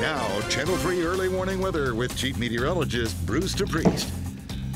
Now, Channel 3 early warning weather with Chief Meteorologist Bruce DePriest.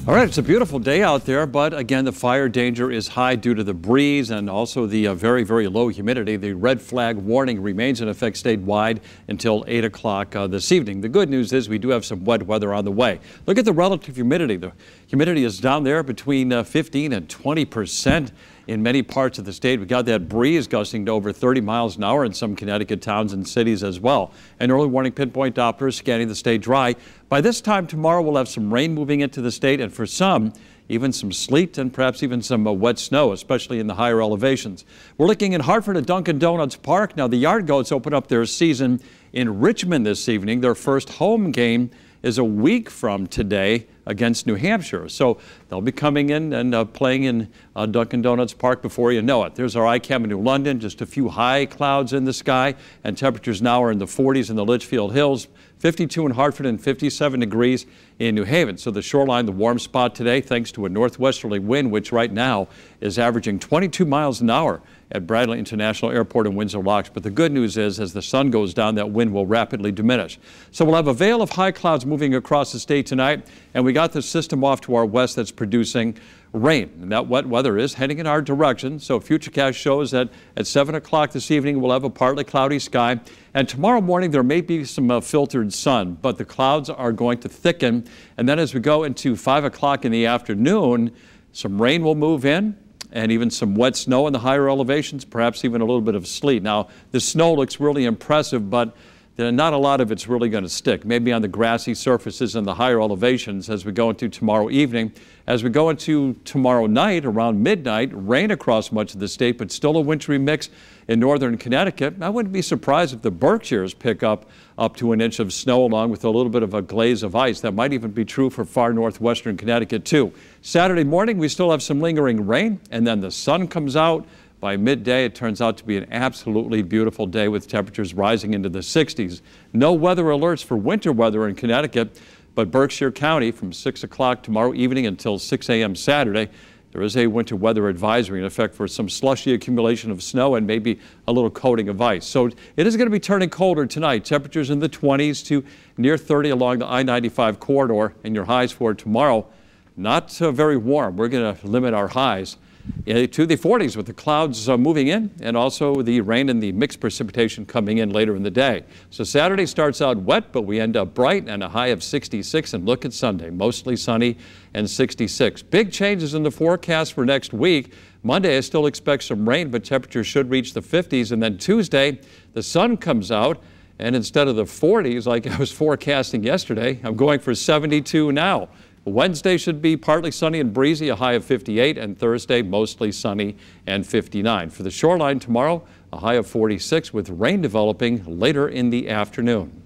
All right, it's a beautiful day out there, but again, the fire danger is high due to the breeze and also the very, very low humidity. The red flag warning remains in effect statewide until 8 o'clock this evening. The good news is we do have some wet weather on the way. Look at the relative humidity. The humidity is down there between 15 and 20% in many parts of the state. We got that breeze gusting to over 30 miles an hour in some Connecticut towns and cities as well. An early warning pinpoint Doppler scanning the state dry. By this time tomorrow, we'll have some rain moving into the state, and for some, even some sleet and perhaps even some wet snow, especially in the higher elevations. We're looking in Hartford at Dunkin' Donuts Park. Now, the Yard Goats open up their season in Richmond this evening. Their first home game is a week from today against New Hampshire. So they'll be coming in and playing in Dunkin' Donuts Park before you know it. There's our iCam in New London, just a few high clouds in the sky, and temperatures now are in the 40s in the Litchfield Hills, 52 in Hartford and 57 degrees in New Haven. So the shoreline, the warm spot today, thanks to a northwesterly wind, which right now is averaging 22 miles an hour at Bradley International Airport in Windsor Locks. But the good news is, as the sun goes down, that wind will rapidly diminish. So we'll have a veil of high clouds moving across the state tonight, and we got the system off to our west that's producing rain. And that wet weather is heading in our direction. So Futurecast shows that at 7 o'clock this evening, we'll have a partly cloudy sky. And tomorrow morning, there may be some filtered sun, but the clouds are going to thicken. And then as we go into 5 o'clock in the afternoon, some rain will move in, and even some wet snow in the higher elevations, perhaps even a little bit of sleet. Now, the snow looks really impressive, but not a lot of it's really going to stick. Maybe on the grassy surfaces and the higher elevations as we go into tomorrow evening. As we go into tomorrow night, around midnight, rain across much of the state, but still a wintry mix in northern Connecticut. I wouldn't be surprised if the Berkshires pick up to an inch of snow along with a little bit of a glaze of ice. That might even be true for far northwestern Connecticut too. Saturday morning, we still have some lingering rain, and then the sun comes out. By midday, it turns out to be an absolutely beautiful day with temperatures rising into the 60s. No weather alerts for winter weather in Connecticut, but Berkshire County from 6 o'clock tomorrow evening until 6 a.m. Saturday, there is a winter weather advisory in effect for some slushy accumulation of snow and maybe a little coating of ice. So it is going to be turning colder tonight. Temperatures in the 20s to near 30 along the I-95 corridor, and your highs for tomorrow, not very warm. We're going to limit our highs to the 40s with the clouds moving in, and also the rain and the mixed precipitation coming in later in the day. So Saturday starts out wet, but we end up bright and a high of 66. And look at Sunday, mostly sunny and 66. Big changes in the forecast for next week. Monday, I still expect some rain, but temperatures should reach the 50s. And then Tuesday, the sun comes out, and instead of the 40s like I was forecasting yesterday, I'm going for 72 now. Wednesday should be partly sunny and breezy, a high of 58, and Thursday mostly sunny and 59. For the shoreline tomorrow, a high of 46 with rain developing later in the afternoon.